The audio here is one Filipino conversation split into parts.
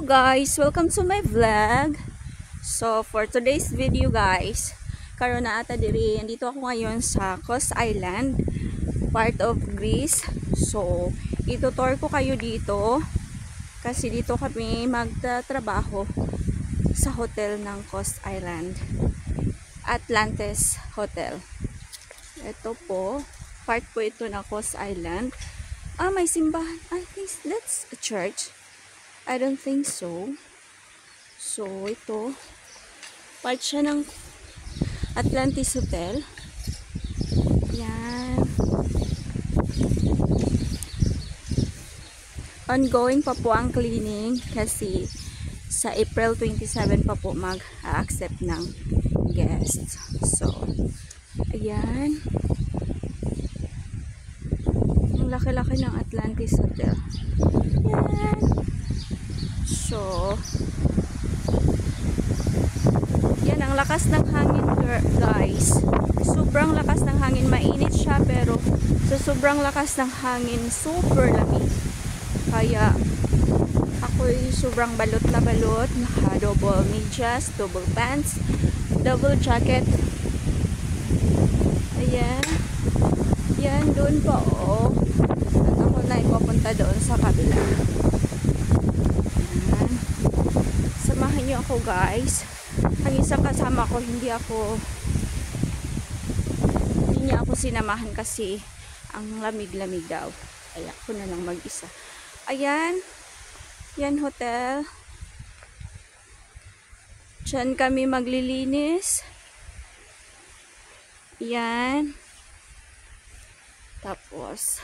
guys, welcome to my vlog. So for today's video guys, karon na ata diri, andito ako ngayon sa Kos Island, part of Greece. So itutour ko kayo dito kasi dito kami magtatrabaho sa hotel ng Kos Island, Atlantis Hotel. Ito po, part po ito na Kos Island. May simbahan. I think that's a church. I don't think so. So, ito. Part siya ng Atlantis Hotel. Yan. Ongoing pa po ang cleaning kasi sa April 27 pa po mag-accept ng guests. So, ayan. Ang laki-laki ng Atlantis Hotel. Yan. So, yan ang lakas ng hangin guys. Sobrang lakas ng hangin. Mainit siya pero sa sobrang lakas ng hangin, super lamig. Kaya ako'y sobrang balot na balot. Naka double medyas, double pants, double jacket. Ayan. Yan, doon pa oh. At ako na ipapunta doon sa kabila. Samahan niyo ako guys. Ang isang kasama ko hindi niya ako sinamahan kasi ang lamig-lamig daw. Ay ako na lang mag-isa. Ayan. Yan hotel. Diyan kami maglilinis. Yan. Tapos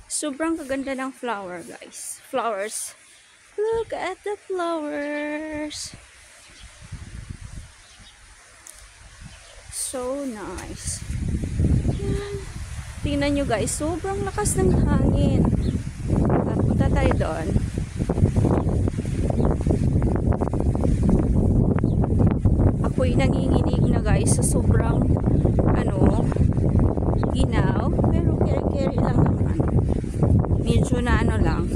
sobrang kaganda ng flower guys. Flowers. Look at the flowers. So nice. Yan. Tingnan nyo guys. Sobrang lakas ng hangin. Punta tayo doon. Ako'y nanginginig na guys sa sobrang ginaw. Pero carry lang naman. Medyo na lang.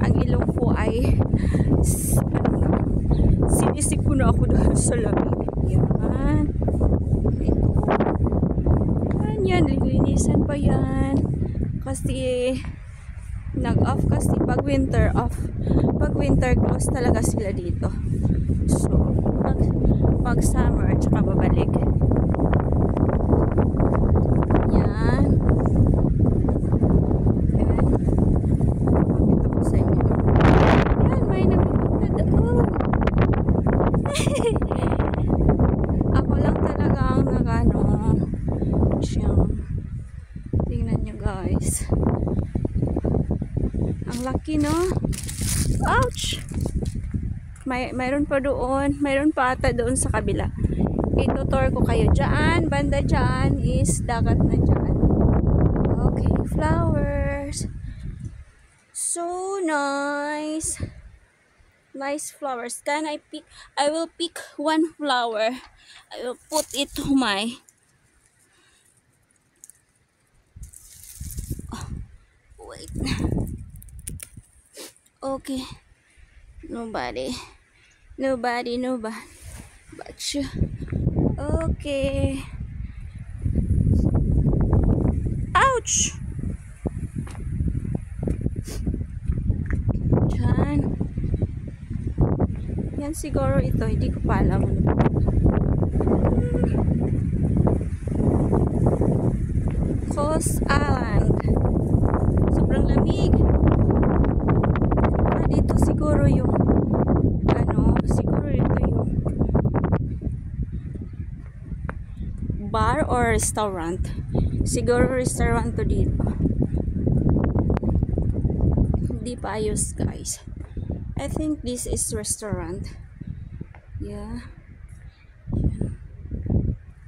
Ang ilong ko ay sinisik ko na ako doon sa lamig. Yan. Ito. Yan. Lilinisan pa yan. Kasi nag-off kasi pag winter off. Pag winter close talaga sila dito. So, pag summer tsaka babalik. Yan. Ako lang talagang siyang tingnan nyo guys, ang laki no. Ouch! Mayroon pa doon, mayroon pa ata doon sa kabila. Itutour ko kayo dyan, banda dyan is dagat na dyan. Okay, flowers, so nice. Nice flowers. Can I pick? I will pick one flower. I will put it to my. Oh, wait. Okay. Nobody. But you. Okay. Ouch. Diyan. Yan siguro ito, hindi ko pa alam. Kos Island. Sobrang lamig. Dito siguro yung siguro ito yung bar or restaurant. Siguro restaurant to dito. Hindi pa ayos guys. I think this is restaurant. Yeah.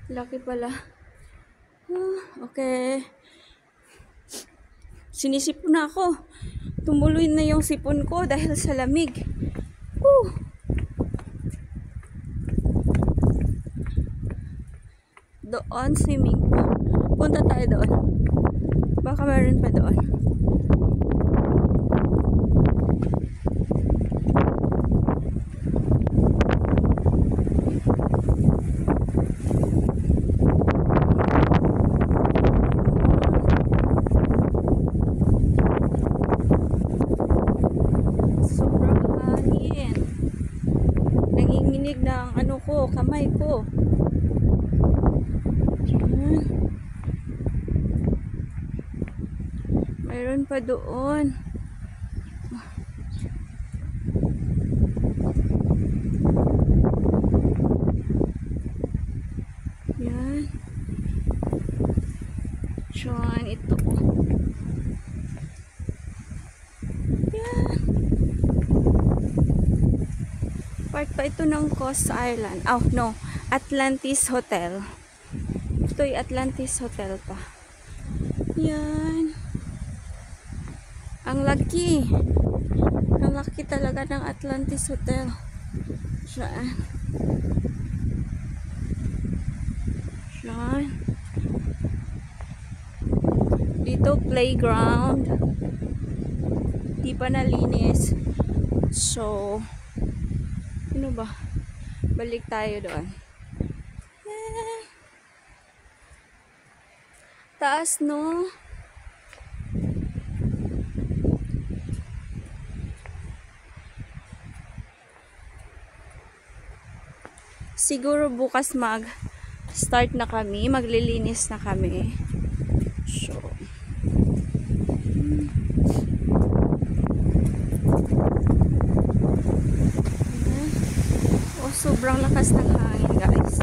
Laki pala. Okay. Sinisipon na ako. Tumuloy na yung sipon ko dahil sa lamig. Doon swimming pool. Punta tayo doon. Baka meron pa doon. ko, kamay ko. Yan. Mayroon pa doon. Yan. Yan, ito. Yan. Part pa ito ng Coast Island. Oh, no. Atlantis Hotel. Ito'y Atlantis Hotel pa. Yan. Ang laki. Ang laki talaga ng Atlantis Hotel. Saan? Saan? Dito playground. Di pa nalinis. So, ano ba? Balik tayo doon. Taas, no? Siguro bukas start na kami, maglilinis na kami. So, oh, sobrang lakas ng hangin, guys.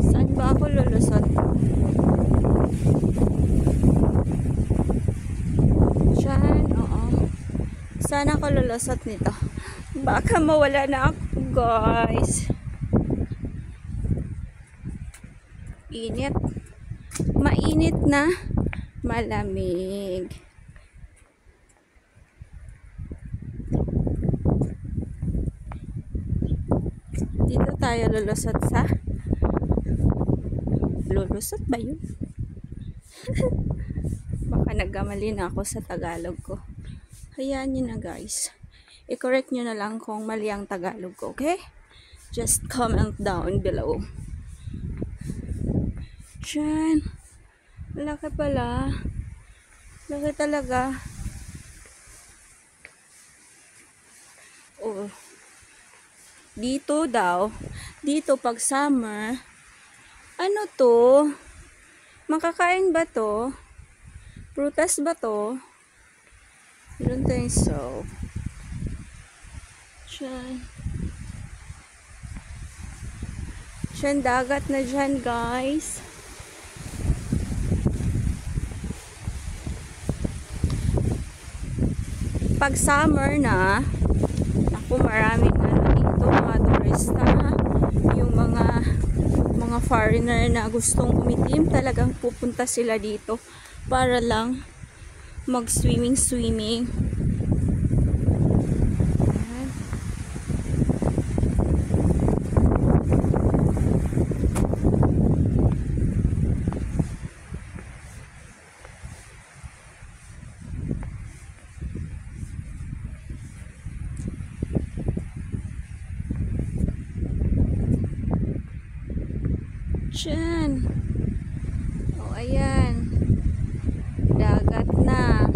Saan ba ako lulusot? Sana ako lulusot nito. Baka mawala na ako, guys. Init. Mainit na malamig. Dito tayo lulusot sa lulusot ba yun? Baka nagkamali na ako sa Tagalog ko. Hayaan nyo na, guys. I-correct nyo na lang kung mali ang Tagalog ko, okay? Just comment down below. Diyan. Malaki pala. Laki talaga. Oh. Dito daw. Dito pag summer. Ano to? Makakain ba to? Prutas ba to? I don't think so. Diyan. Diyan, dagat na dyan, guys. Pag summer na, ako maraming dito, mga turista, yung mga foreigner na gustong umitim, talagang pupunta sila dito para lang mag-swimming. Diyan. O, ayan. Dagat na.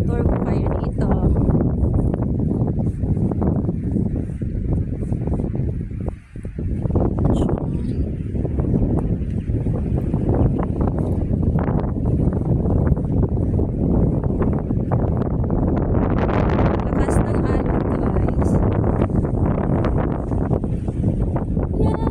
Tour ko kayo dito. Lakas ng alon, guys. Yeah.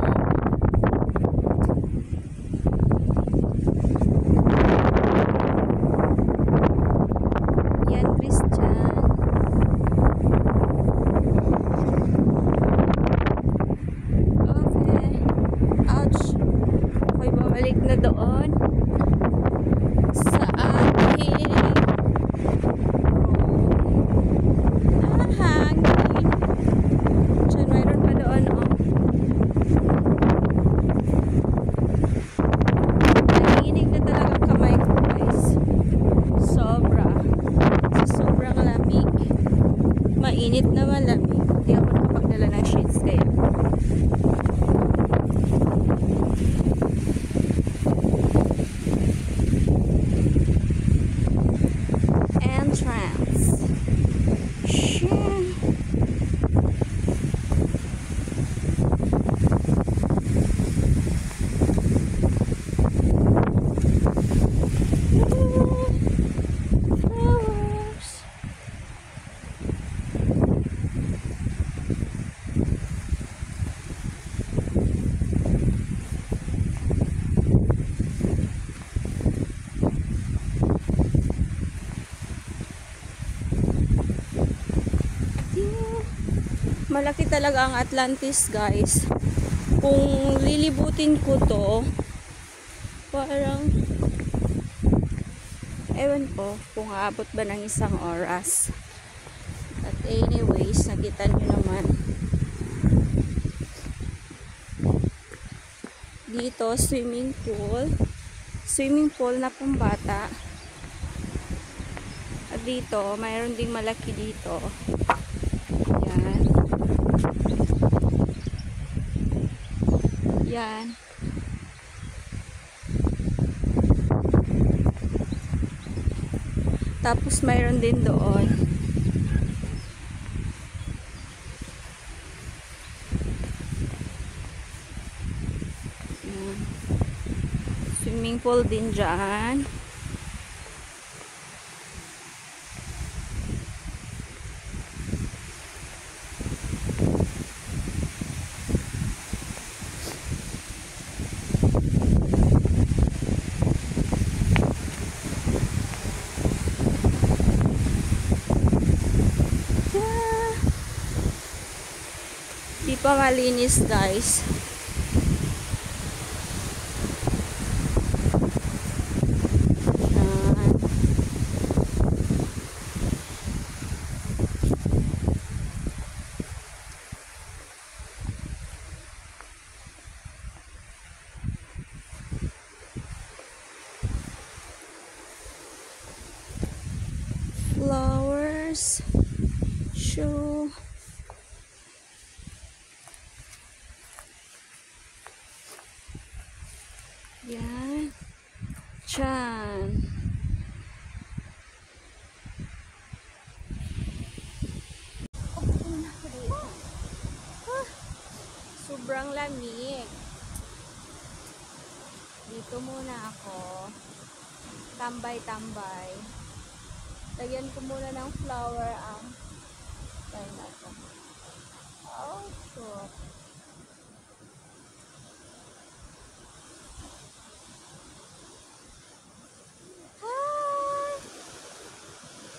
Malaki talaga ang Atlantis, guys. Kung lilibutin ko to, parang ewan ko kung aabot ba ng isang oras. At anyways, nakita nyo naman dito, swimming pool na pambata. At dito, mayroon ding malaki dito. Yan. Yan. Tapos mayroon din doon. Yan. Swimming pool din dyan. Di pa malinis, guys. Yan. Flowers. Show. Yan. Chan. Sobrang lamig. Dito muna ako. Tambay-tambay. Lagyan ko muna ng flower ang pineapple. Oh, so.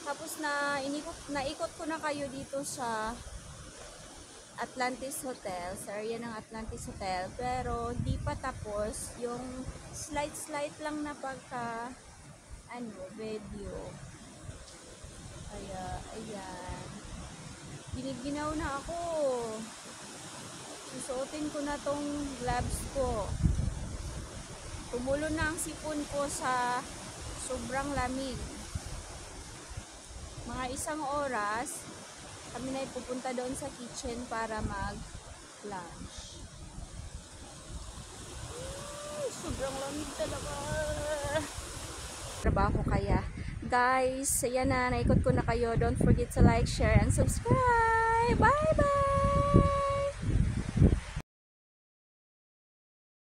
Tapos naikot ko na kayo dito sa Atlantis Hotel, sa area ng Atlantis Hotel, pero di pa tapos yung slight lang na pagka video. Kaya ayan, giniginaw na ako. Susuotin ko na tong gloves ko. Tumulo na ang sipon ko sa sobrang lamig. Mga isang oras kami na ipupunta doon sa kitchen para mag-lunch. Sobrang lamig talaga. Trabaho kaya. Guys, ayan na, naikot ko na kayo. Don't forget to like, share, and subscribe. Bye!